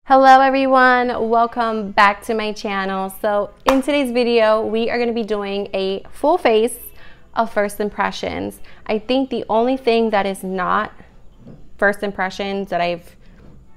Hello everyone, welcome back to my channel. So in today's video, we are going to be doing a full face of first impressions. I think the only thing that is not first impressions that I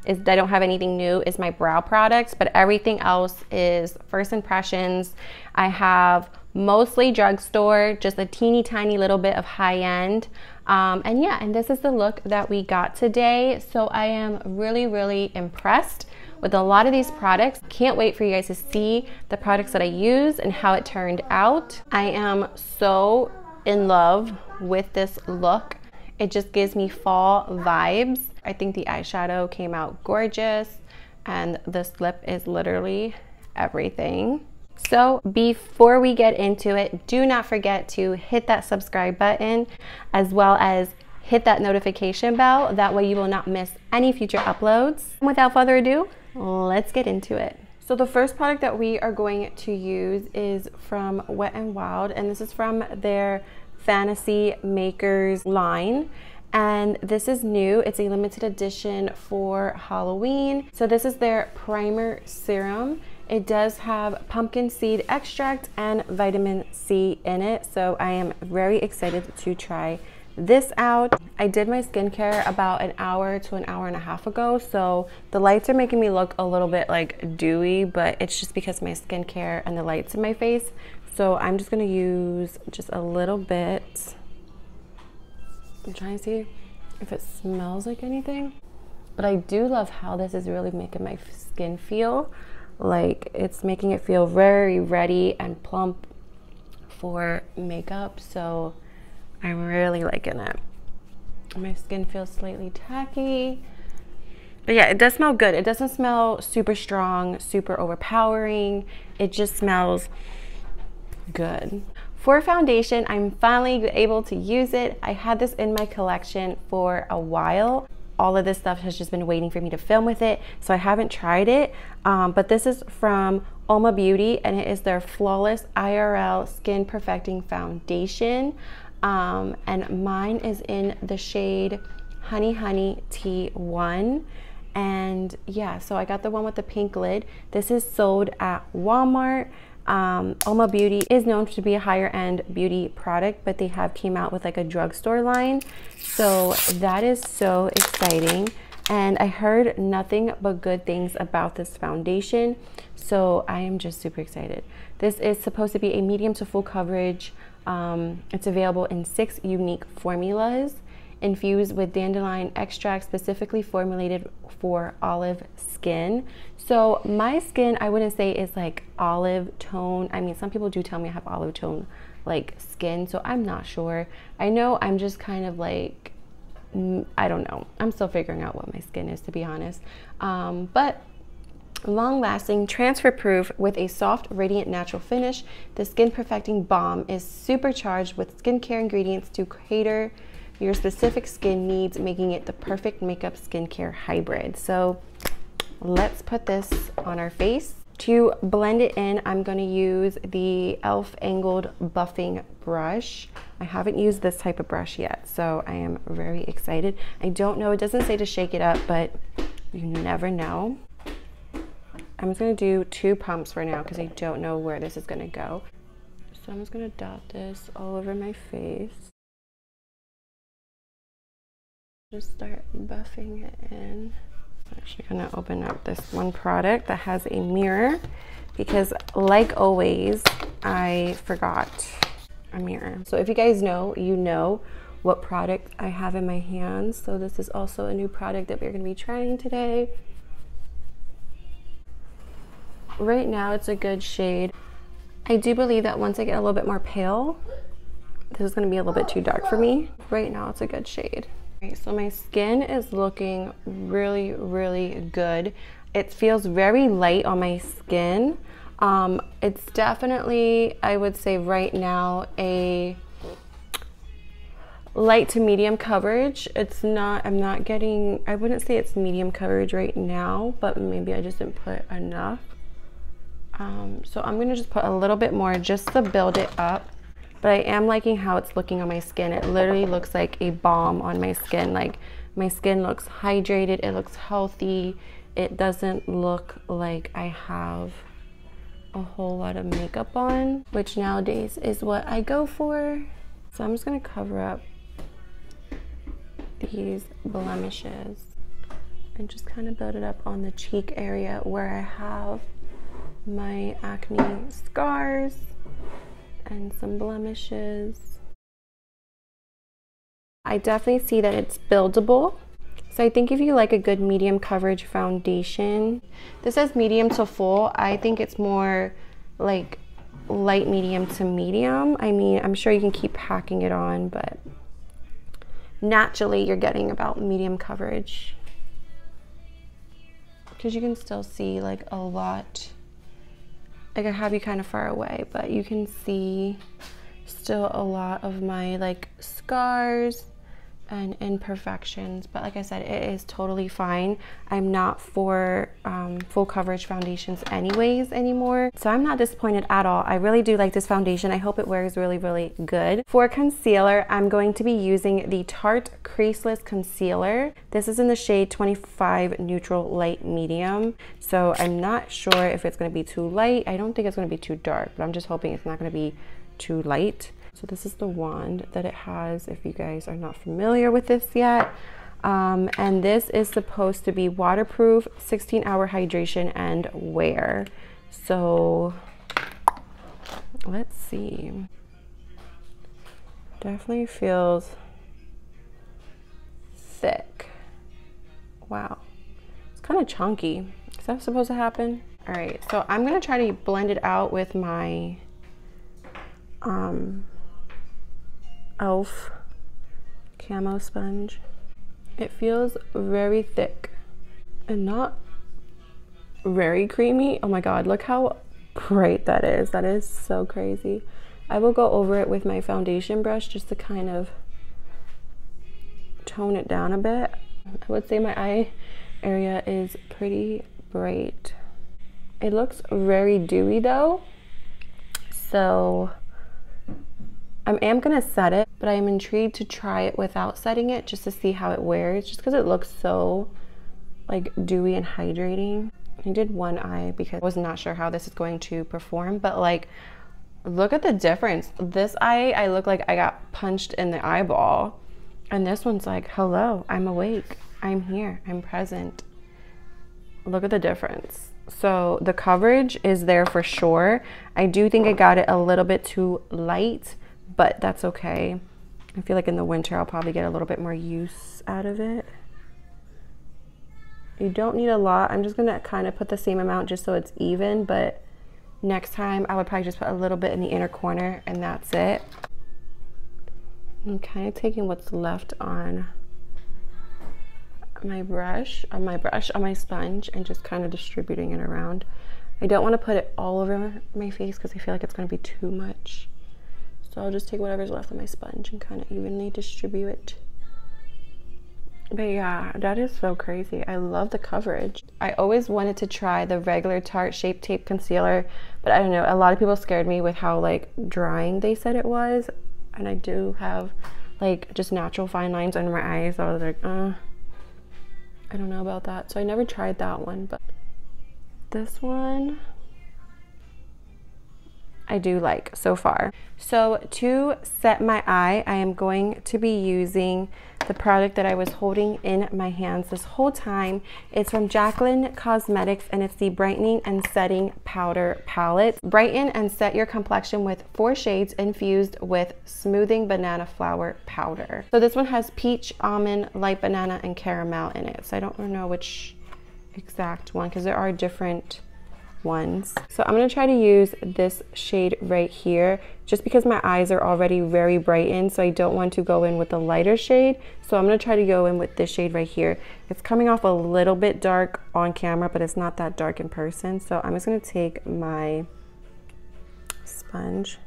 don't have anything new is my brow products, but everything else is first impressions. I have mostly drugstore, just a teeny tiny little bit of high end. And this is the look that we got today. So I am really impressed with a lot of these products. Can't wait for you guys to see the products that I use and how it turned out. I am so in love with this look. It just gives me fall vibes. I think the eyeshadow came out gorgeous and this lip is literally everything. So before we get into it, do not forget to hit that subscribe button as well as hit that notification bell. That way you will not miss any future uploads. Without further ado, let's get into it. So the first product that we are going to use is from Wet n Wild, and this is from their Fantasy Makers line. And this is new. It's a limited edition for Halloween. So this is their primer serum. It does have pumpkin seed extract and vitamin C in it. So I am very excited to try this out. I did my skincare about an hour to an hour and a half ago, so the lights are making me look a little bit like dewy, but it's just because my skincare and the lights in my face. So I'm just gonna use just a little bit. I'm trying to see if it smells like anything, but I do love how this is really making my skin feel like it's making it feel very ready and plump for makeup. So I'm really liking it. My skin feels slightly tacky, but yeah, it does smell good. It doesn't smell super strong, super overpowering. It just smells good. For foundation, I'm finally able to use it. I had this in my collection for a while. All of this stuff has just been waiting for me to film with it, so I haven't tried it. But this is from Ulma Beauty, and it is their Flawless IRL Skin Perfecting Foundation. And mine is in the shade Honey T1. And yeah, so I got the one with the pink lid. This is sold at Walmart. Ulma Beauty is known to be a higher end beauty product, but they have came out with like a drugstore line. So that is so exciting. And I heard nothing but good things about this foundation. So I am just super excited. This is supposed to be a medium to full coverage. It's available in 6 unique formulas infused with dandelion extract, specifically formulated for olive skin. So my skin, I wouldn't say is like olive tone. I mean, some people do tell me I have olive tone like skin, so I'm not sure. I know I'm just kind of like, I don't know. I'm still figuring out what my skin is, to be honest. But long-lasting, transfer-proof with a soft, radiant, natural finish, the Skin Perfecting Balm is supercharged with skincare ingredients to cater your specific skin needs, making it the perfect makeup skincare hybrid. So let's put this on our face. To blend it in, I'm going to use the e.l.f. Angled Buffing Brush. I haven't used this type of brush yet, so I am very excited. I don't know, it doesn't say to shake it up, but you never know. I'm just gonna do 2 pumps for now because I don't know where this is gonna go. So I'm just gonna dot this all over my face. Just start buffing it in. I'm actually gonna open up this one product that has a mirror because, like always, I forgot a mirror. So if you guys know, you know what product I have in my hands. So this is also a new product that we're gonna be trying today. Right now it's a good shade. I do believe that once I get a little bit more pale, this is going to be a little bit too dark for me. Right now it's a good shade. Okay, so my skin is looking really good. It feels very light on my skin. It's definitely, I would say right now, a light to medium coverage. It's not, I'm not getting, I wouldn't say it's medium coverage right now, but maybe I just didn't put enough. So I'm gonna just put a little bit more just to build it up. But I am liking how it's looking on my skin. It literally looks like a balm on my skin. Like, my skin looks hydrated, it looks healthy, it doesn't look like I have a whole lot of makeup on, which nowadays is what I go for. So I'm just gonna cover up these blemishes and just kind of build it up on the cheek area where I have my acne scars and some blemishes. I definitely see that it's buildable. So I think if you like a good medium coverage foundation, this says medium to full. I think it's more like light medium to medium. I mean, I'm sure you can keep packing it on, but naturally you're getting about medium coverage, because you can still see like a lot. Like I have you kind of far away, but you can see still a lot of my like scars and imperfections. But like I said, it is totally fine. I'm not for full coverage foundations anyways anymore, so I'm not disappointed at all. I really do like this foundation. I hope it wears really, really good. For concealer, I'm going to be using the Tarte Creaseless Concealer. This is in the shade 25 Neutral Light Medium, so I'm not sure if it's going to be too light. I don't think it's going to be too dark, but I'm just hoping it's not going to be too light. So this is the wand that it has, if you guys are not familiar with this yet. And this is supposed to be waterproof, 16-hour hydration and wear. So let's see. Definitely feels thick. Wow. It's kind of chunky. Is that supposed to happen? All right, so I'm gonna try to blend it out with my e.l.f. camo sponge. It feels very thick and not very creamy. Oh my god, look how bright that is. That is so crazy. I will go over it with my foundation brush just to kind of tone it down a bit. I would say my eye area is pretty bright. It looks very dewy though, so I am gonna set it, but I am intrigued to try it without setting it just to see how it wears, just because it looks so like dewy and hydrating. I did one eye because I was not sure how this is going to perform, but like, look at the difference. This eye, I look like I got punched in the eyeball, and this one's like, hello, I'm awake, I'm here, I'm present. Look at the difference. So the coverage is there for sure. I do think I got it a little bit too light, but that's okay. I feel like in the winter I'll probably get a little bit more use out of it. You don't need a lot. I'm just gonna kind of put the same amount just so it's even, but next time I would probably just put a little bit in the inner corner and that's it. I'm kind of taking what's left on my brush, on my sponge, and just kind of distributing it around. I don't want to put it all over my face because I feel like it's going to be too much. So I'll just take whatever's left on my sponge and kind of evenly distribute it. But yeah, that is so crazy. I love the coverage. I always wanted to try the regular Tarte Shape Tape Concealer, but I don't know, a lot of people scared me with how like drying they said it was. And I do have like just natural fine lines under my eyes, so I was like, I don't know about that. So I never tried that one, but this one I do like so far. So to set my eye, I am going to be using the product that I was holding in my hands this whole time. It's from Jaclyn Cosmetics, and it's the Brightening and Setting Powder Palette. Brighten and set your complexion with 4 shades infused with Smoothing Banana Flower Powder. So this one has peach, almond, light banana, and caramel in it. So I don't know which exact one, because there are different ones. So I'm going to try to use this shade right here just because my eyes are already very brightened, so I don't want to go in with the lighter shade. So I'm going to try to go in with this shade right here. It's coming off a little bit dark on camera, but it's not that dark in person. So I'm just going to take my sponge .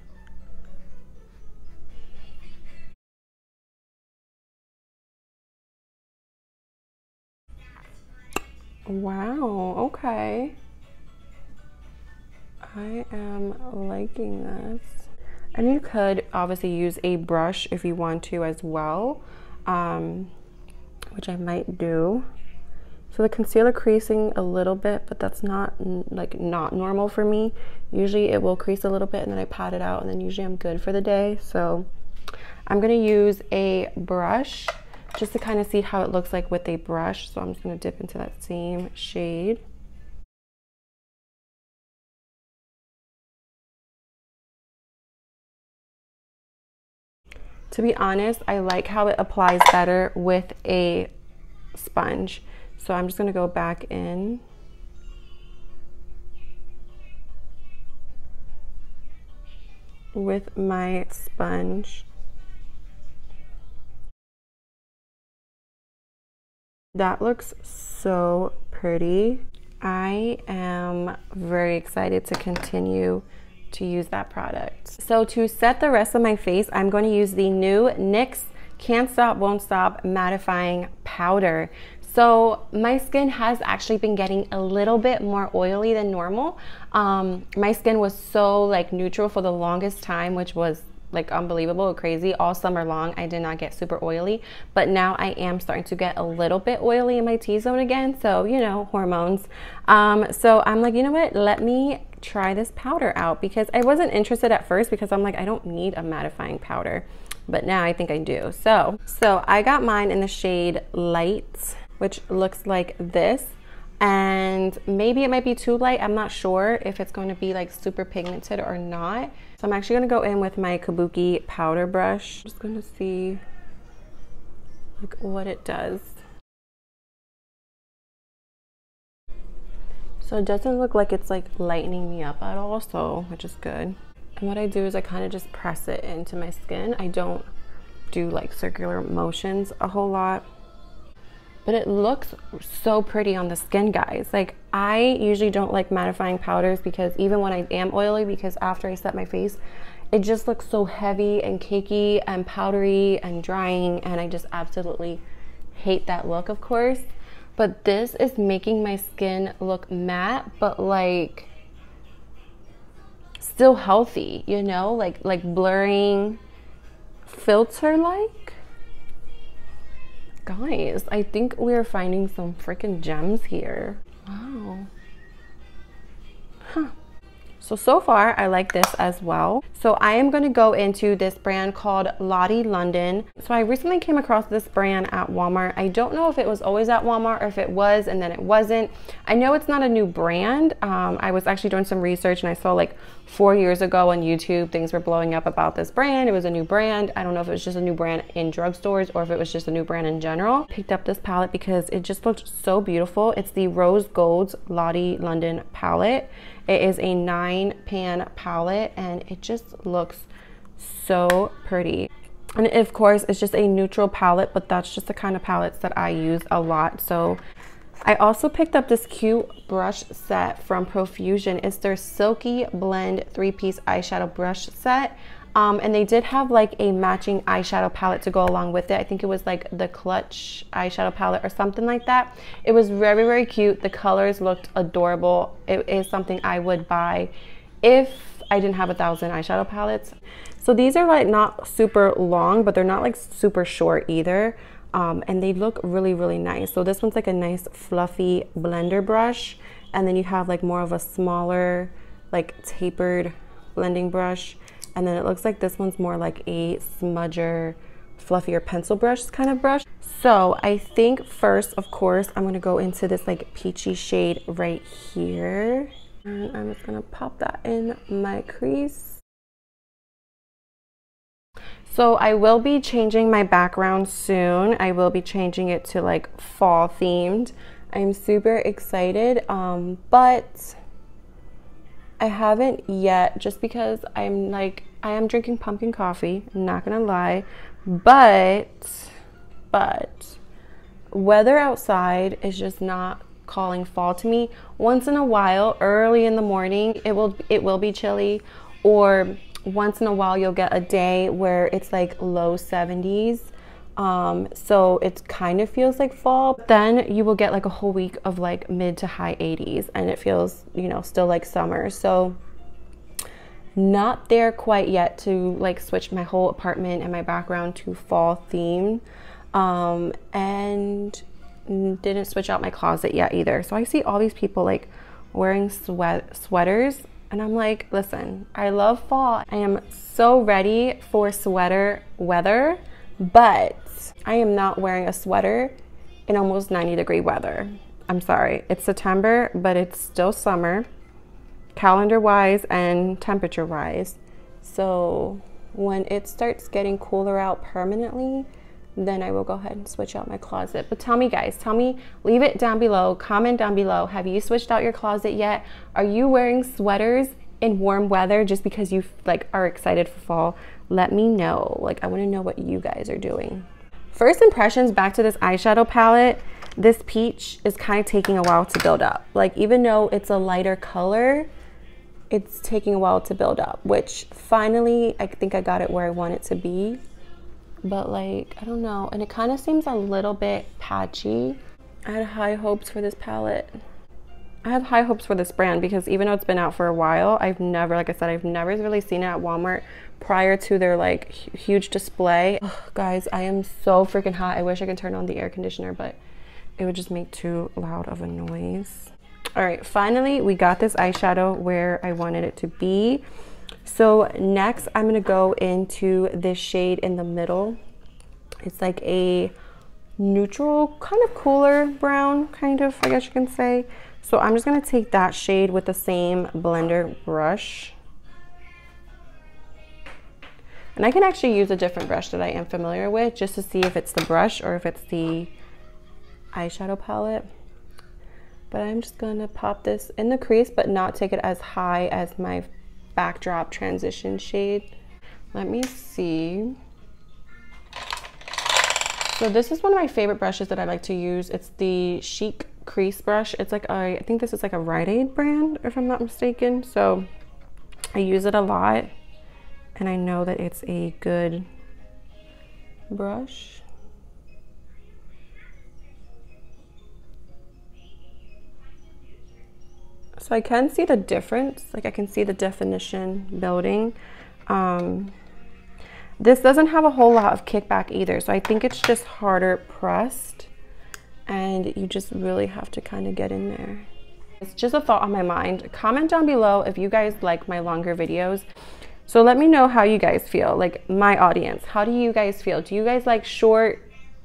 Wow, okay. I am liking this. And you could obviously use a brush if you want to as well, which I might do. So the concealer creasing a little bit, but that's not like not normal for me. Usually it will crease a little bit and then I pat it out and then usually I'm good for the day. So I'm gonna use a brush just to kind of see how it looks like with a brush. So I'm just gonna dip into that same shade. To be honest, I like how it applies better with a sponge. So I'm just gonna go back in. With my sponge. That looks so pretty. I am very excited to continue to use that product. So to set the rest of my face, I'm going to use the new NYX Can't Stop Won't Stop mattifying powder. So my skin has actually been getting a little bit more oily than normal. My skin was so like neutral for the longest time, which was like unbelievable, crazy. All summer long I did not get super oily, but now I am starting to get a little bit oily in my T-zone again. So you know, hormones. So I'm like, you know what, let me try this powder out, because I wasn't interested at first because I'm like, I don't need a mattifying powder, but now I think I do. So I got mine in the shade Light, which looks like this, and maybe it might be too light. I'm not sure if it's going to be like super pigmented or not. So I'm actually going to go in with my Kabuki powder brush. I'm just going to see like what it does. So it doesn't look like it's like lightening me up at all, so which is good. And what I do is I kind of just press it into my skin. I don't do like circular motions a whole lot. But it looks so pretty on the skin, guys. Like, I usually don't like mattifying powders because even when I am oily, because after I set my face, it just looks so heavy and cakey and powdery and drying, and I just absolutely hate that look, of course. But this is making my skin look matte, but like still healthy, you know, like blurring filter-like. Guys, I think we are finding some freaking gems here. Wow. Huh. So far, I like this as well. So I am going to go into this brand called Lottie London. So I recently came across this brand at Walmart. I don't know if it was always at Walmart or if it was and then it wasn't. I know it's not a new brand. I was actually doing some research and I saw like 4 years ago on YouTube, things were blowing up about this brand. It was a new brand. I don't know if it was just a new brand in drugstores or if it was just a new brand in general. Picked up this palette because it just looked so beautiful. It's the Rose Gold Lottie London palette. It is a 9-pan palette and it just looks so pretty. And of course, it's just a neutral palette, but that's just the kind of palettes that I use a lot. So I also picked up this cute brush set from Profusion. It's their Silky Blend 3-piece eyeshadow brush set. And they did have like a matching eyeshadow palette to go along with it. I think it was like the Clutch eyeshadow palette or something like that. It was very, very cute. The colors looked adorable. It is something I would buy if I didn't have 1,000 eyeshadow palettes. So these are like not super long, but they're not like super short either. And they look really, really nice. So this one's like a nice fluffy blender brush. And then you have like more of a smaller, like tapered blending brush. And then it looks like this one's more like a smudger, fluffier pencil brush kind of brush. So I think first, of course, I'm gonna go into this like peachy shade right here. And I'm just gonna pop that in my crease. So I will be changing my background soon. I will be changing it to like fall themed. I'm super excited, but I haven't yet, just because I am drinking pumpkin coffee, I'm not gonna lie, but weather outside is just not calling fall to me. Once in a while, early in the morning, it will be chilly, or once in a while you'll get a day where it's like low 70s. So it kind of feels like fall. Then you will get like a whole week of like mid to high 80s and it feels, you know, still like summer. So not there quite yet to like switch my whole apartment and my background to fall theme. And didn't switch out my closet yet either. So I see all these people like wearing sweaters, and I'm like, listen, I love fall. I am so ready for sweater weather, but I am not wearing a sweater in almost 90-degree weather. I'm sorry, it's September, but it's still summer, calendar-wise and temperature-wise. So when it starts getting cooler out permanently, then I will go ahead and switch out my closet. But tell me, guys, leave it down below, comment down below. Have you switched out your closet yet? Are you wearing sweaters in warm weather just because you like are excited for fall? Let me know. Like, I want to know what you guys are doing. First impressions, back to this eyeshadow palette. This peach is kind of taking a while to build up. Like, even though it's a lighter color, it's taking a while to build up, which finally I think I got it where I want it to be. But like, I don't know, and it kind of seems a little bit patchy. I had high hopes for this palette. I have high hopes for this brand because even though it's been out for a while, I've never, like I said, I've never really seen it at Walmart prior to their like huge display. Ugh, guys, I am so freaking hot. I wish I could turn on the air conditioner, but it would just make too loud of a noise. All right, finally, we got this eyeshadow where I wanted it to be. So next, I'm gonna go into this shade in the middle. It's like a neutral, kind of cooler brown, kind of, I guess you can say. So I'm just gonna take that shade with the same blender brush. And I can actually use a different brush that I am familiar with just to see if it's the brush or if it's the eyeshadow palette. But I'm just gonna pop this in the crease, but not take it as high as my backdrop transition shade. Let me see. So this is one of my favorite brushes that I like to use. It's the Chic crease brush. It's like I think this is like a Rite Aid brand, if I'm not mistaken. So I use it a lot, and I know that it's a good brush. So I can see the difference, like I can see the definition building. This doesn't have a whole lot of kickback either, so I think it's just harder pressed, and you just really have to kind of get in there. It's just a thought on my mind. Comment down below if you guys like my longer videos. So let me know how you guys feel, like my audience. How do you guys feel? Do you guys like short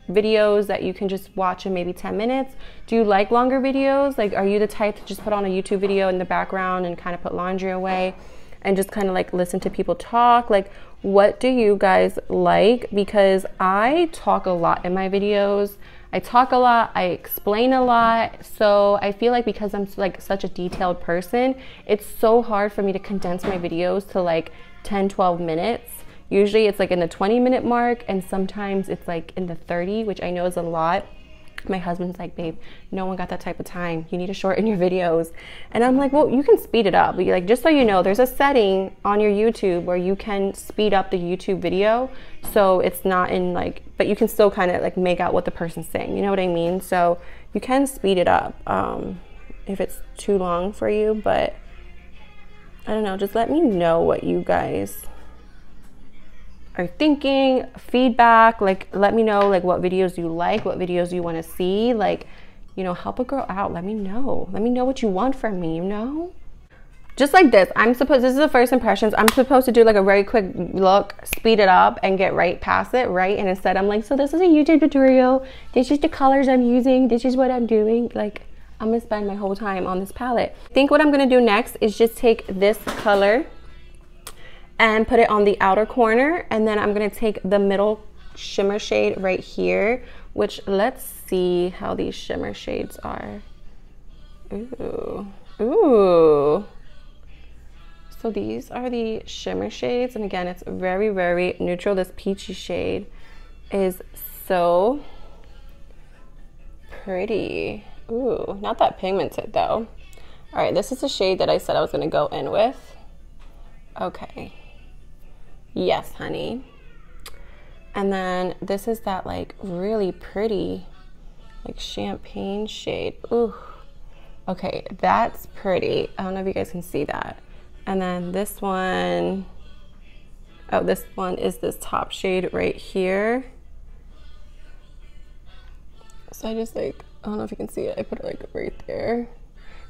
videos that you can just watch in maybe 10 minutes? Do you like longer videos? Like, are you the type to just put on a YouTube video in the background and kind of put laundry away and just kind of like listen to people talk? Like, what do you guys like? Because I talk a lot in my videos. I talk a lot, I explain a lot. So I feel like because I'm like such a detailed person, it's so hard for me to condense my videos to like 10-12 minutes. Usually it's like in the 20-minute mark, and sometimes it's like in the 30, which I know is a lot. My husband's like, babe, no one got that type of time. You need to shorten your videos. And I'm like, well, you can speed it up. Like, just so you know, there's a setting on your YouTube where you can speed up the YouTube video. So it's not in like, but you can still kind of like make out what the person's saying. You know what I mean? So you can speed it up if it's too long for you. But I don't know, just let me know what you guys are thinking, feedback. Like, let me know like what videos you like, what videos you want to see. Like, you know, help a girl out. Let me know what you want from me, you know. Just like this, this is the first impressions. I'm supposed to do like a very quick look, speed it up and get right past it, right? And instead I'm like, so this is a YouTube tutorial, this is the colors I'm using, this is what I'm doing. Like, I'm gonna spend my whole time on this palette. I think what I'm gonna do next is just take this color and put it on the outer corner, and then I'm gonna take the middle shimmer shade right here, which, let's see how these shimmer shades are. Ooh, ooh. So these are the shimmer shades, and again, it's very, very neutral. This peachy shade is so pretty. Ooh, not that pigmented though. All right, this is the shade that I said I was gonna go in with. Okay. Yes, honey. And then this is that like really pretty like champagne shade. Ooh. Okay, that's pretty. I don't know if you guys can see that. And then this one, oh, this one is this top shade right here. So I just like I don't know if you can see it. I put it like right there.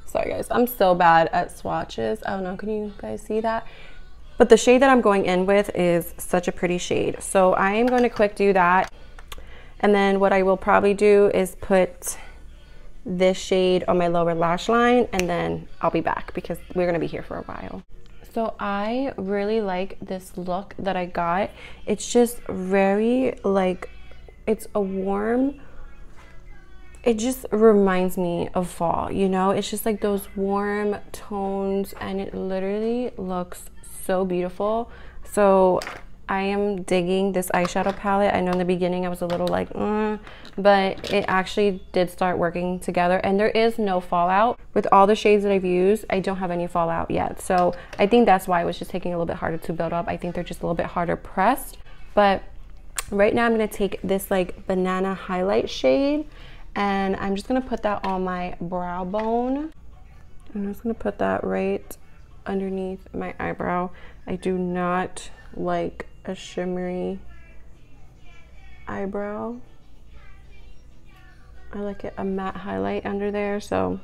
Sorry guys, I'm so bad at swatches. I don't know, can you guys see that? But the shade that I'm going in with is such a pretty shade. So I am going to quick do that. And then what I will probably do is put this shade on my lower lash line, and then I'll be back because we're going to be here for a while. So I really like this look that I got. It's just very like, it's a warm, it just reminds me of fall, you know? It's just like those warm tones, and it literally looks so beautiful. So I am digging this eyeshadow palette. I know in the beginning I was a little like, but it actually did start working together, and there is no fallout. With all the shades that I've used, I don't have any fallout yet. So I think that's why it was just taking a little bit harder to build up. I think they're just a little bit harder pressed. But right now I'm gonna take this like banana highlight shade, and I'm just gonna put that on my brow bone. I'm just gonna put that right underneath my eyebrow. I do not like a shimmery eyebrow. I like it a matte highlight under there, so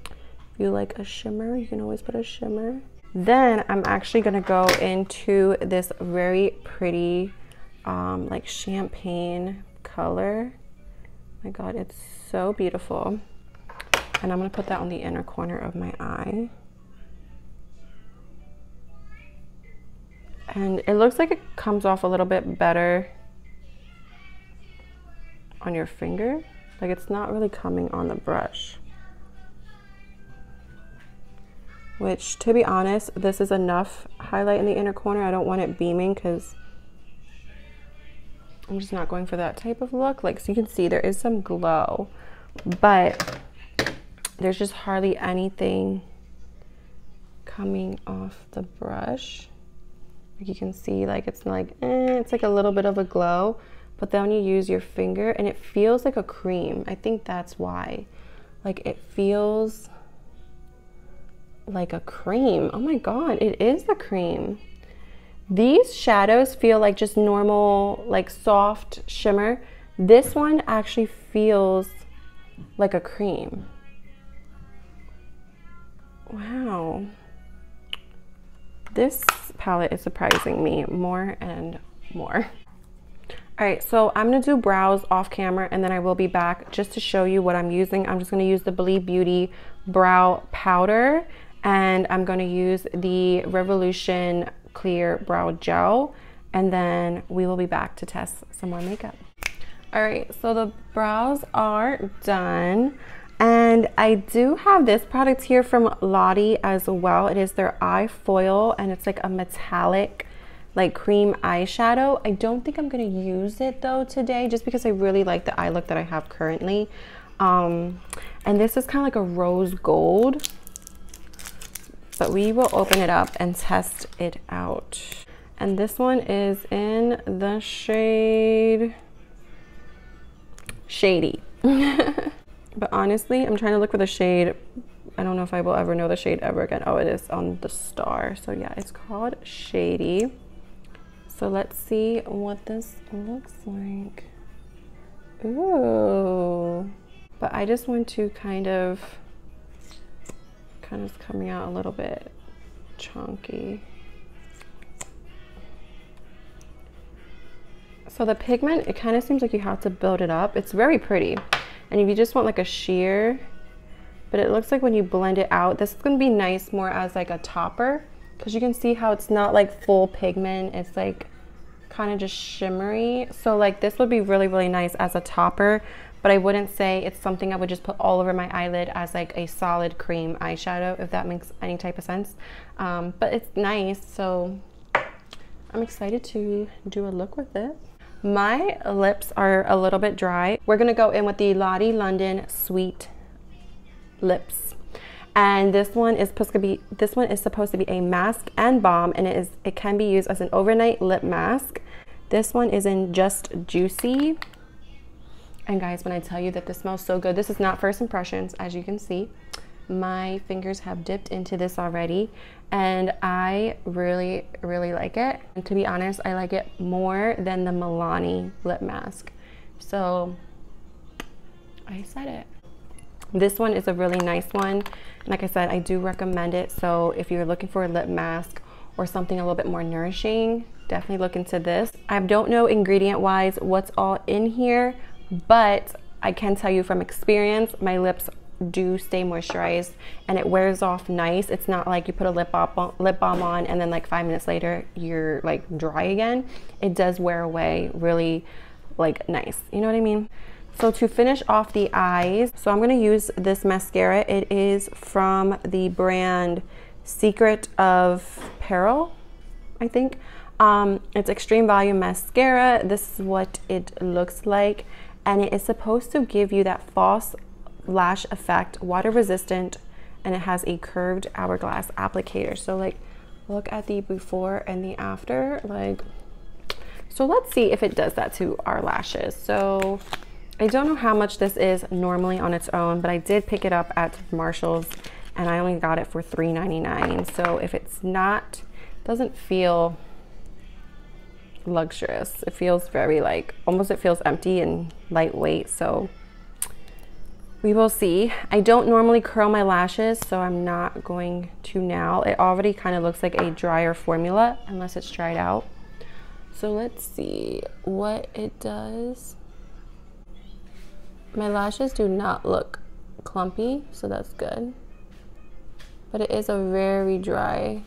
if you like a shimmer, you can always put a shimmer. Then I'm actually gonna go into this very pretty like champagne color. My god, it's so beautiful. And I'm gonna put that on the inner corner of my eye. And it looks like it comes off a little bit better on your finger. Like it's not really coming on the brush. Which, to be honest, this is enough highlight in the inner corner. I don't want it beaming because I'm just not going for that type of look. Like, so you can see there is some glow, but there's just hardly anything coming off the brush. Like you can see, like it's like, it's like a little bit of a glow, but then you use your finger and it feels like a cream. I think that's why. Like it feels like a cream. Oh my god, it is a cream. These shadows feel like just normal, like soft shimmer. This one actually feels like a cream. Wow. This palette is surprising me more and more. All right, so I'm gonna do brows off camera, and then I will be back just to show you what I'm using. I'm just gonna use the Believe Beauty brow powder, and I'm gonna use the Revolution clear brow gel, and then we will be back to test some more makeup. All right, so the brows are done. And I do have this product here from Lottie as well. It is their eye foil, and it's like a metallic, like cream eyeshadow. I don't think I'm gonna use it though today, just because I really like the eye look that I have currently. And this is kind of like a rose gold, but we will open it up and test it out. And this one is in the shade Shady. But honestly, I'm trying to look for the shade. I don't know if I will ever know the shade ever again. Oh, it is on the star. So yeah, it's called Shady. So let's see what this looks like. Ooh. But I just want to kind of coming out a little bit chunky. So the pigment, it kind of seems like you have to build it up. It's very pretty. And if you just want like a sheer, but it looks like when you blend it out, this is gonna be nice more as like a topper, because you can see how it's not like full pigment, it's like kind of just shimmery. So like this would be really, really nice as a topper, but I wouldn't say it's something I would just put all over my eyelid as like a solid cream eyeshadow, if that makes any type of sense. But it's nice, so I'm excited to do a look with it. My lips are a little bit dry. We're gonna go in with the Lottie London Sweet Lips, and this one is supposed to be a mask and balm, and it can be used as an overnight lip mask. This one is in Just Juicy, and guys, when I tell you that this smells so good, this is not first impressions, as you can see. My fingers have dipped into this already, and I really, really like it. And to be honest, I like it more than the Milani lip mask. So I said it. This one is a really nice one. Like I said, I do recommend it. So if you're looking for a lip mask or something a little bit more nourishing, definitely look into this. I don't know ingredient wise what's all in here, but I can tell you from experience, my lips do stay moisturized and it wears off nice. It's not like you put a lip balm on and then like 5 minutes later you're like dry again. It does wear away really like nice, you know what I mean? So to finish off the eyes, so I'm gonna use this mascara. It is from the brand Secret of Peril, I think. It's Extreme Volume Mascara. This is what it looks like. And it is supposed to give you that false lash effect, water resistant, and it has a curved hourglass applicator. So like, look at the before and the after, like, so let's see if it does that to our lashes. So I don't know how much this is normally on its own, but I did pick it up at Marshall's and I only got it for $3.99. So if it's not, doesn't feel luxurious. It feels very like, almost it feels empty and lightweight. So we will see. I don't normally curl my lashes, so I'm not going to now. It already kind of looks like a drier formula unless it's dried out. So let's see what it does. My lashes do not look clumpy, so that's good. But it is a very dry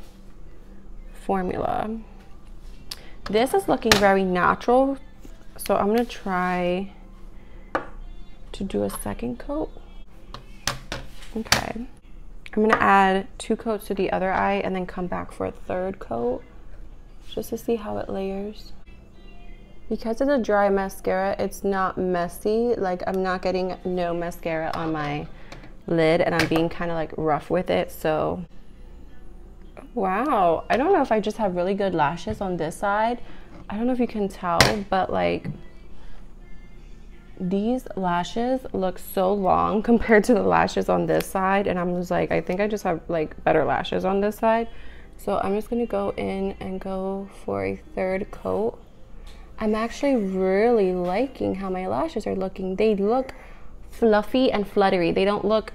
formula. This is looking very natural, so I'm gonna try to do a second coat. Okay. I'm gonna add 2 coats to the other eye and then come back for a 3rd coat just to see how it layers. Because it's a dry mascara, it's not messy. Like I'm not getting no mascara on my lid and I'm being kind of like rough with it. So, wow. I don't know if I just have really good lashes on this side. I don't know if you can tell, but like these lashes look so long compared to the lashes on this side. And I'm just like, I think I just have like better lashes on this side. So I'm just gonna go in and go for a 3rd coat. I'm actually really liking how my lashes are looking. They look fluffy and fluttery. They don't look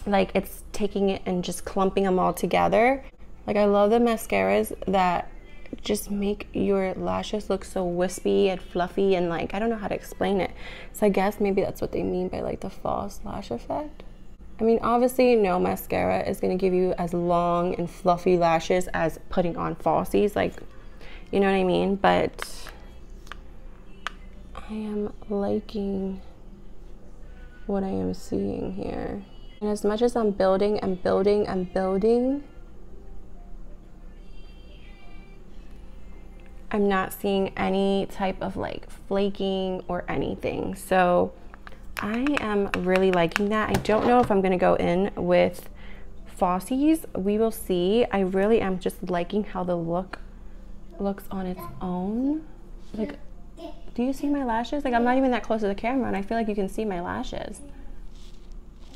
like it's taking it and just clumping them all together. Like I love the mascaras that just make your lashes look so wispy and fluffy and like, I don't know how to explain it. So I guess maybe that's what they mean by like the false lash effect. I mean, obviously no mascara is gonna give you as long and fluffy lashes as putting on falsies, like, you know what I mean? But I am liking what I am seeing here. And as much as I'm building and building and building, I'm not seeing any type of like flaking or anything. So I am really liking that. I don't know if I'm gonna go in with falsies. We will see. I really am just liking how the look looks on its own. Like, do you see my lashes? Like I'm not even that close to the camera and I feel like you can see my lashes.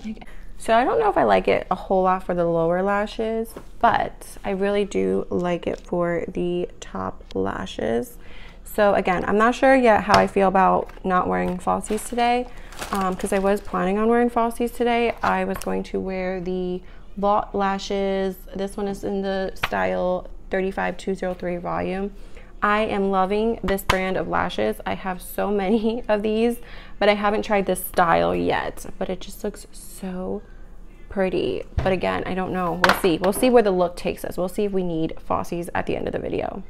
Like, so I don't know if I like it a whole lot for the lower lashes, but I really do like it for the top lashes. So again, I'm not sure yet how I feel about not wearing falsies today, because I was planning on wearing falsies today. I was going to wear the Vault lashes. This one is in the style 35203 volume. I am loving this brand of lashes. I have so many of these, but I haven't tried this style yet, but it just looks so pretty. But again, I don't know. We'll see. We'll see where the look takes us. We'll see if we need falsies at the end of the video.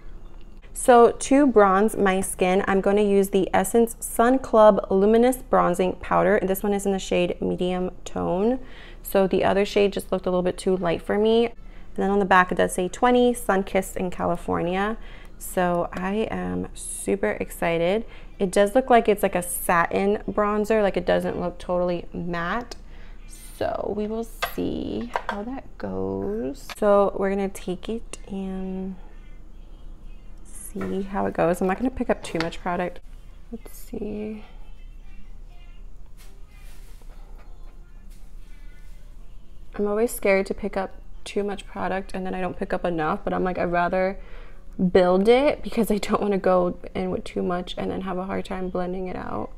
So to bronze my skin, I'm going to use the Essence Sun Club Luminous Bronzing Powder. And this one is in the shade medium tone. So the other shade just looked a little bit too light for me. And then on the back it does say 20 Sun Kissed in California. So I am super excited. It does look like it's like a satin bronzer, like it doesn't look totally matte. So we will see how that goes. So we're gonna take it and see how it goes. I'm not gonna pick up too much product. Let's see. I'm always scared to pick up too much product and then I don't pick up enough, but I'm like, I'd rather build it because I don't want to go in with too much and then have a hard time blending it out.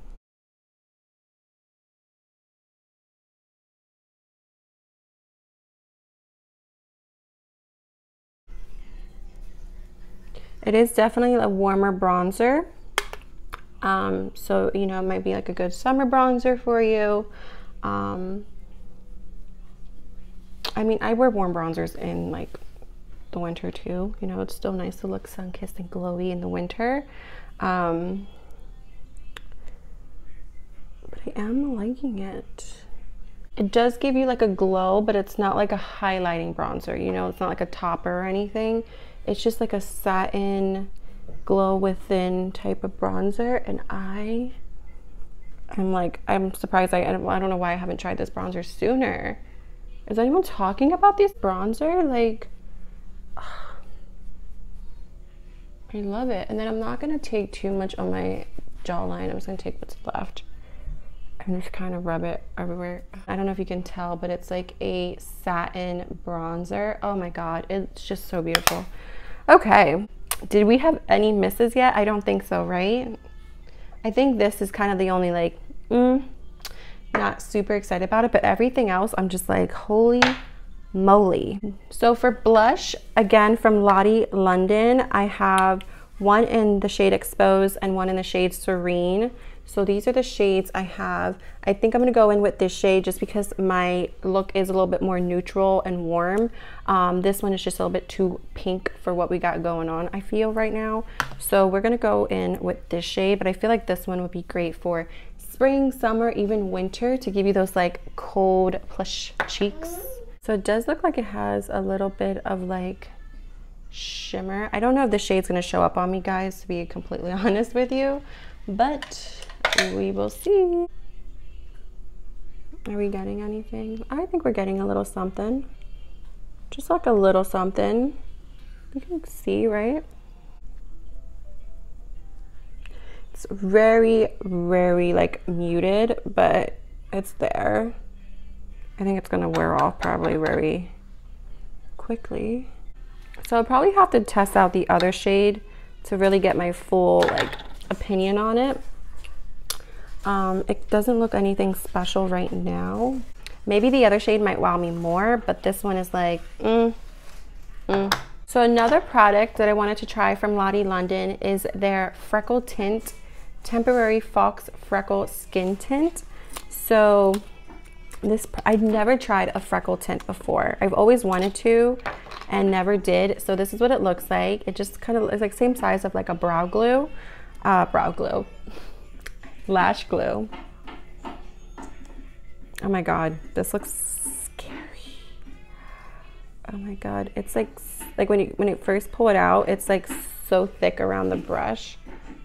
It is definitely a warmer bronzer. So, you know, it might be like a good summer bronzer for you. I mean, I wear warm bronzers in like the winter too. You know, it's still nice to look sun-kissed and glowy in the winter. But I am liking it. It does give you like a glow, but it's not like a highlighting bronzer. You know, it's not like a topper or anything. It's just like a satin glow within type of bronzer. And I'm surprised. I don't know why I haven't tried this bronzer sooner. Is anyone talking about this bronzer? Like, I love it. And then I'm not gonna take too much on my jawline. I'm just gonna take what's left and just kind of rub it everywhere. I don't know if you can tell, but it's like a satin bronzer. Oh my God, it's just so beautiful. Okay, did we have any misses yet? I don't think so, right? I think this is kind of the only like, not super excited about it, but everything else I'm just like, holy moly. So for blush, again from Lottie London, I have one in the shade Expose and one in the shade Serene. So these are the shades I have. I think I'm gonna go in with this shade just because my look is a little bit more neutral and warm. This one is just a little bit too pink for what we got going on, I feel right now. So we're gonna go in with this shade, but I feel like this one would be great for spring, summer, even winter, to give you those like cold plush cheeks. So it does look like it has a little bit of like shimmer. I don't know if the shade's gonna show up on me, guys, to be completely honest with you, but we will see. Are we getting anything? I think we're getting a little something. Just like a little something. You can see, right? It's very, very like muted, but it's there. I think it's gonna wear off probably very quickly. So I'll probably have to test out the other shade to really get my full like opinion on it. It doesn't look anything special right now. Maybe the other shade might wow me more, but this one is like, So another product that I wanted to try from Lottie London is their Freckle Tint Temporary Fox Freckle Skin Tint. So this, I'd never tried a freckle tint before. I've always wanted to and never did. So this is what it looks like. It just kind of is like same size of like a brow glue. Lash glue. Oh my God, this looks scary. Oh my God, it's like when you first pull it out, it's like so thick around the brush,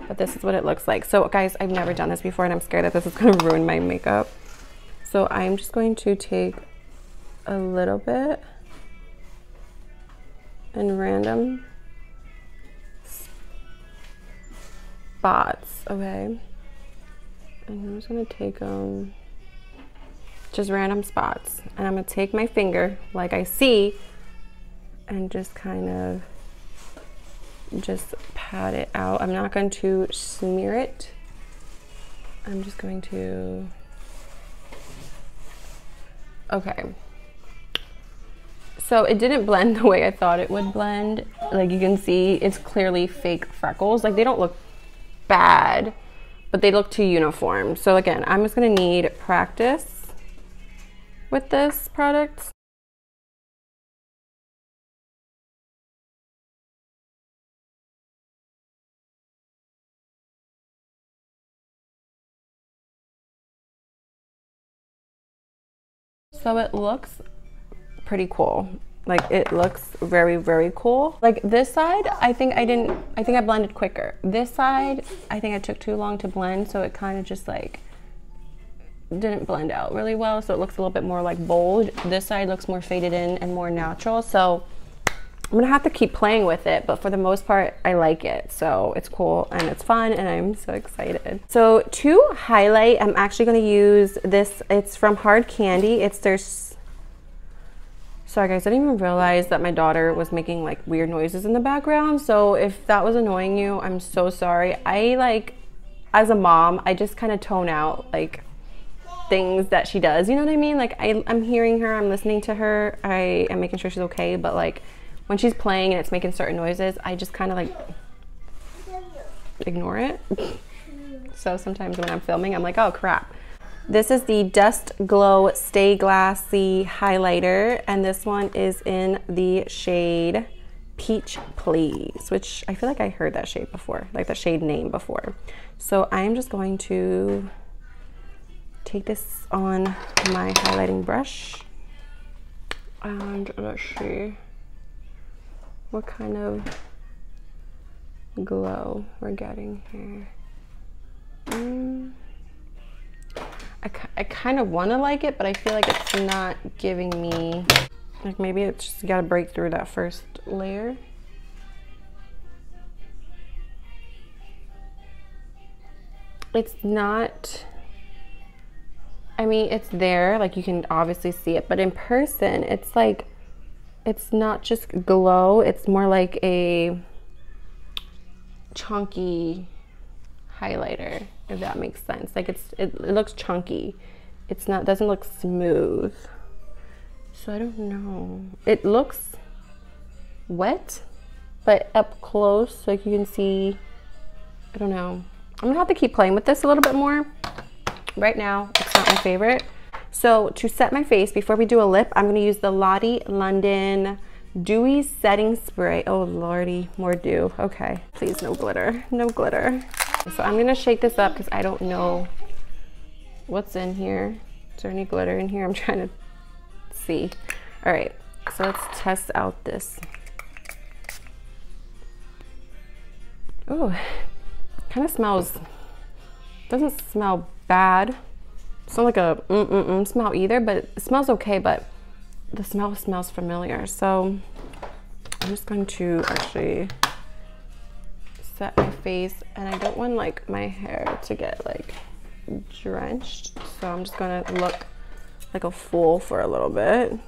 but this is what it looks like. So guys, I've never done this before and I'm scared that this is gonna ruin my makeup. So I'm just going to take a little bit in random spots, okay? And I'm just gonna take just random spots. And I'm gonna take my finger, like I see, and just kind of just pat it out. I'm not going to smear it. I'm just going to, okay. So it didn't blend the way I thought it would blend. Like you can see, it's clearly fake freckles. Like they don't look bad, but they look too uniform. So again, I'm just gonna need practice with this product. So it looks pretty cool. Like it looks very, very cool. Like this side, I think I blended quicker. This side, I think I took too long to blend, so it kind of just like didn't blend out really well. So it looks a little bit more like bold. This side looks more faded in and more natural. So I'm gonna have to keep playing with it, but for the most part, I like it. So it's cool and it's fun and I'm so excited. So to highlight, I'm actually gonna use this. It's from Hard Candy. It's their, sorry guys, I didn't even realize that my daughter was making like weird noises in the background. So if that was annoying you, I'm so sorry. I like, as a mom, I just kind of tone out like things that she does, you know what I mean? Like I'm hearing her, I'm listening to her, I am making sure she's okay, but like when she's playing and it's making certain noises, I just kind of like ignore it. So sometimes when I'm filming, I'm like, oh crap. This is the Dust Glow Stay Glassy highlighter, and this one is in the shade Peach Please, which I feel like I heard that shade before, like the shade name before. So I'm just going to take this on my highlighting brush, and let's see what kind of glow we're getting here. I kind of want to like it, but I feel like it's not giving me, like maybe it's just got to break through that first layer. It's not, I mean, it's there, like you can obviously see it, but in person, it's like, it's not just glow, it's more like a chunky highlighter, if that makes sense. Like it looks chunky. It's not, doesn't look smooth. So I don't know. It looks wet, but up close, like you can see, I don't know. I'm gonna have to keep playing with this a little bit more. Right now, it's not my favorite. So to set my face, before we do a lip, I'm gonna use the Lottie London Dewy Setting Spray. Oh lordy, more dew. Okay, please no glitter, no glitter. So I'm gonna shake this up because I don't know what's in here. Is there any glitter in here? I'm trying to see. All right, so let's test out this. Oh, kind of smells, doesn't smell bad. It's not like a smell either, but it smells okay, but the smell smells familiar. So I'm just going to actually set my face, and I don't want like my hair to get like drenched, so I'm just gonna look like a fool for a little bit.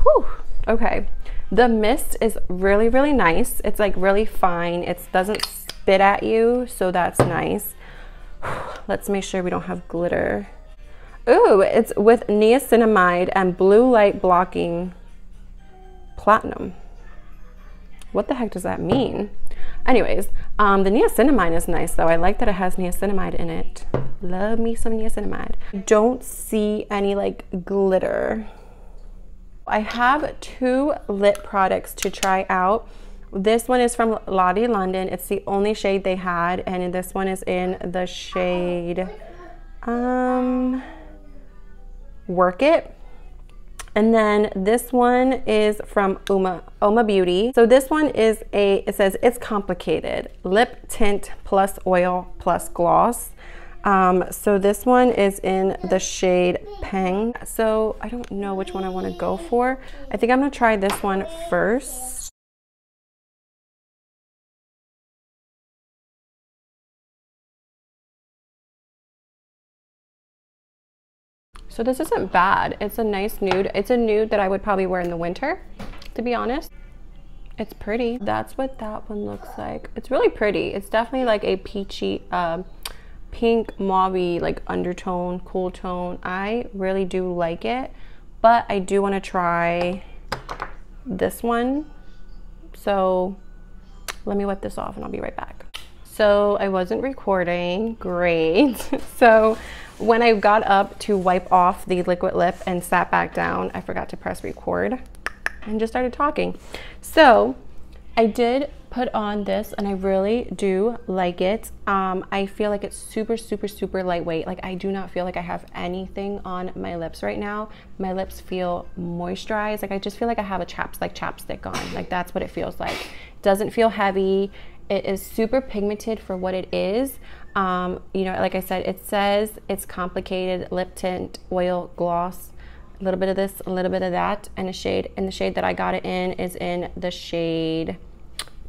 Whew. Okay, the mist is really, really nice. It's like really fine. It doesn't spit at you, so that's nice. Let's make sure we don't have glitter. Ooh, it's with niacinamide and blue light blocking platinum. What the heck does that mean? Anyways, the niacinamide is nice though. I like that it has niacinamide in it. Love me some niacinamide. Don't see any like glitter. I have 2 lip products to try out. This one is from Lottie London. It's the only shade they had, and this one is in the shade Work It. And then this one is from Oma Beauty. So this one is it says It's Complicated Lip Tint plus Oil plus Gloss. So this one is in the shade Peng. So I don't know which one I want to go for. I think I'm gonna try this one first. So this isn't bad. It's a nice nude. It's a nude that I would probably wear in the winter, to be honest. It's pretty. That's what that one looks like. It's really pretty. It's definitely like a peachy, pink, mauve-y, like undertone, cool tone. I really do like it, but I do want to try this one. So let me wet this off and I'll be right back. So I wasn't recording, great. So when I got up to wipe off the liquid lip and sat back down, I forgot to press record and just started talking. So I did put on this and I really do like it. I feel like it's super, super, super lightweight. Like I do not feel like I have anything on my lips right now. My lips feel moisturized. Like I just feel like I have a chapstick on. Like that's what it feels like. It doesn't feel heavy. It is super pigmented for what it is. You know, like I said, it says It's Complicated Lip Tint Oil Gloss. A little bit of this, a little bit of that, and the shade that I got it in is in the shade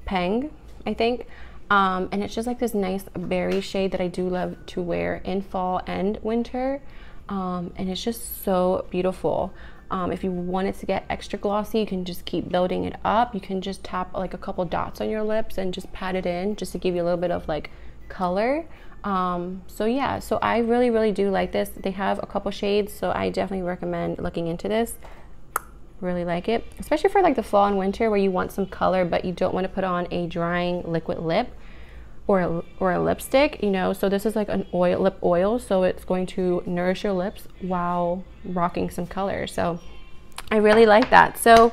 Peng, I think. And it's just like this nice berry shade that I do love to wear in fall and winter. And it's just so beautiful. If you wanted to get extra glossy, you can just keep building it up. You can just tap like a couple dots on your lips and just pat it in just to give you a little bit of like color. So yeah, so I really, really do like this. They have a couple shades, so I definitely recommend looking into this. really like it, especially for like the fall and winter where you want some color but you don't want to put on a drying liquid lip or a lipstick, you know. So this is like an lip oil, so it's going to nourish your lips while rocking some color. So I really like that. So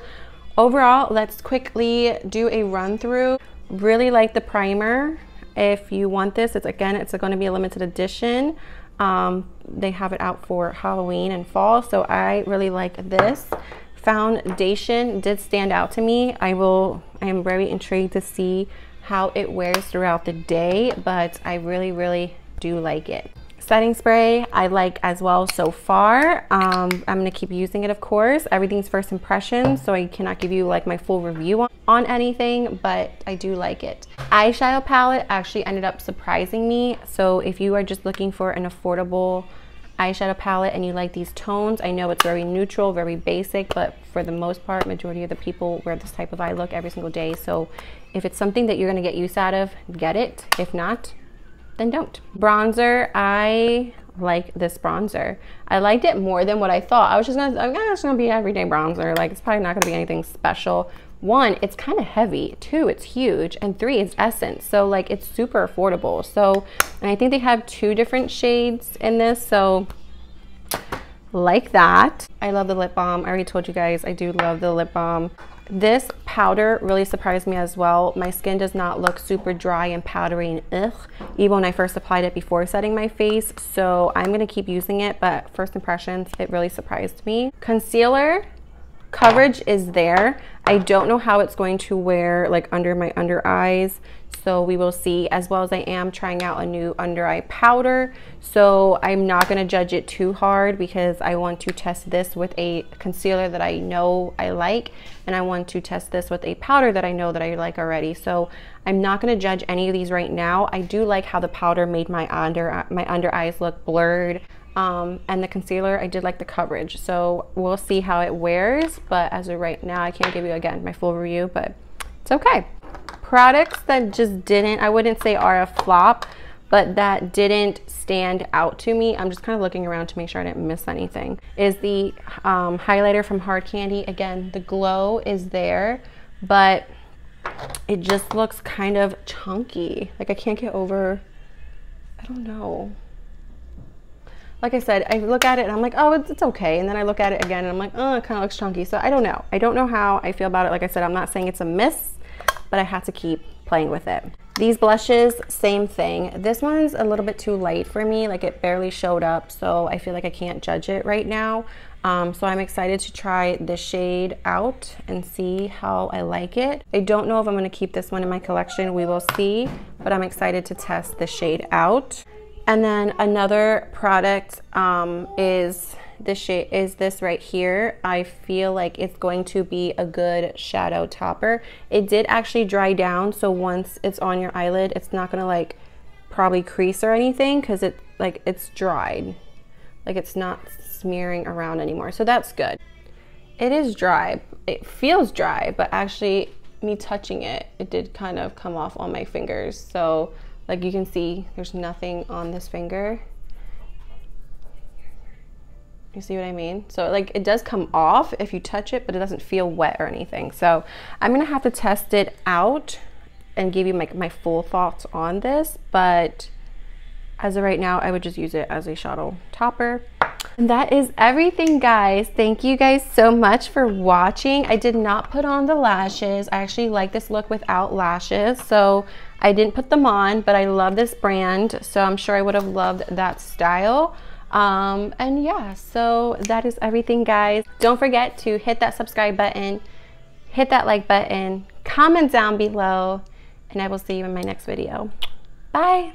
overall, let's quickly do a run through. Really like the primer. If you want this, it's going to be a limited edition. They have it out for Halloween and fall, so I really like this. Foundation did stand out to me. I am very intrigued to see how it wears throughout the day, but I really do like it. Setting spray I like as well so far. I'm gonna keep using it, of course. Everything's first impression, so I cannot give you like my full review on anything, but I do like it. Eyeshadow palette actually ended up surprising me. So if you are just looking for an affordable eyeshadow palette and you like these tones, I know it's very neutral, very basic, but for the most part, majority of the people wear this type of eye look every single day. So if it's something that you're gonna get use out of, get it. If not, then don't. Bronzer, I like this bronzer. I liked it more than what I thought. I was just gonna be everyday bronzer. Like, it's probably not gonna be anything special. 1, it's kind of heavy. 2, it's huge. And 3, it's Essence. So like, it's super affordable. So, and I think they have 2 different shades in this. So like that. I love the lip balm. I already told you guys, I do love the lip balm. This powder really surprised me as well. My skin does not look super dry and powdery and ugh, even when I first applied it before setting my face. So I'm gonna keep using it, but first impressions, it really surprised me. Concealer, coverage is there. I don't know how it's going to wear like under my under eyes. So we will see, as well as I am trying out a new under eye powder. So I'm not gonna judge it too hard because I want to test this with a concealer that I know I like, and I want to test this with a powder that I know that I like already. So I'm not gonna judge any of these right now. I do like how the powder made my under eyes look blurred. And the concealer, I did like the coverage. So we'll see how it wears, but as of right now, I can't give you, again, my full review, but it's okay. Products that just didn't, I wouldn't say are a flop, but that didn't stand out to me, I'm just kind of looking around to make sure I didn't miss anything, is the highlighter from Hard Candy. Again, the glow is there, but it just looks kind of chunky. Like, I can't get over, I don't know. Like I said, I look at it and I'm like, oh, it's okay. And then I look at it again and I'm like, oh, it kind of looks chunky. So I don't know. I don't know how I feel about it. Like I said, I'm not saying it's a miss, but I had to keep playing with it. These blushes, same thing. This one's a little bit too light for me. Like, it barely showed up. So I feel like I can't judge it right now. So I'm excited to try the shade out and see how I like it. I don't know if I'm going to keep this one in my collection. We will see, but I'm excited to test the shade out. And then another product is this right here. I feel like it's going to be a good shadow topper. It did actually dry down, so once it's on your eyelid, it's not gonna like probably crease or anything because it's dried. Like, it's not smearing around anymore, so that's good. It is dry. It feels dry, but actually me touching it, it did kind of come off on my fingers. So like, you can see there's nothing on this finger. You see what I mean? So like, it does come off if you touch it, but it doesn't feel wet or anything. So I'm gonna have to test it out and give you my full thoughts on this, but as of right now, I would just use it as a shadow topper. And that is everything, guys. Thank you guys so much for watching. I did not put on the lashes. I actually like this look without lashes, so I didn't put them on, but I love this brand, so I'm sure I would have loved that style. And yeah, so that is everything, guys. Don't forget to hit that subscribe button, hit that like button, comment down below, and I will see you in my next video. Bye.